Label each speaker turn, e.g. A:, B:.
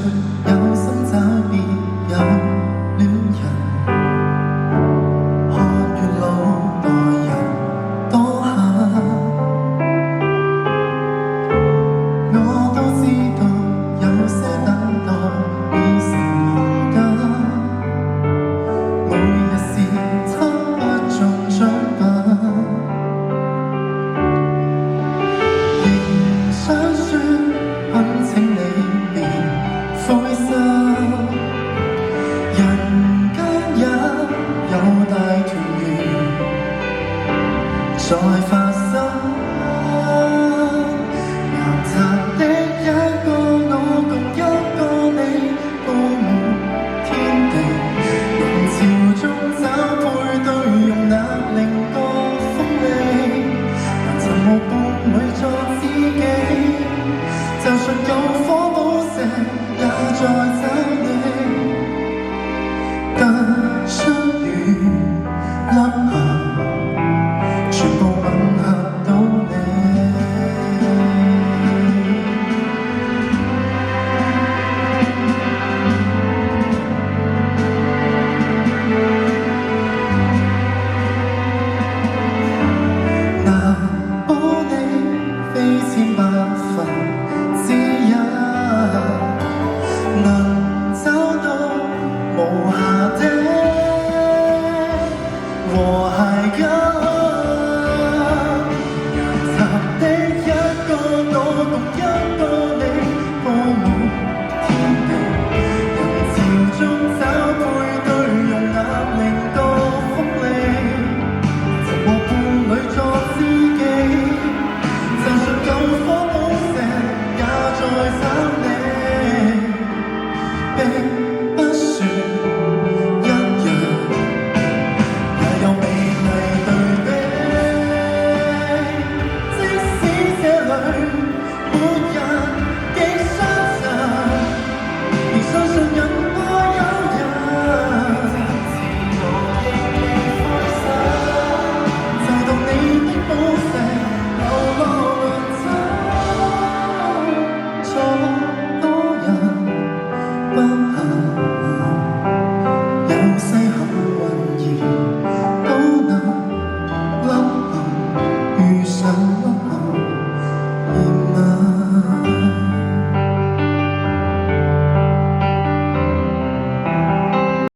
A: 有心找別有戀人，看月老待人多狠，我都知道有些等待已成行家，每日是他不中獎品，仍想說懇請你別灰心，人間也有大團圓在發生。難得的一個我共一個你，佈滿天地，人潮中找配對，用那另個風味，難尋無伴侶作知己，就算有火寶石也在找你，得出遠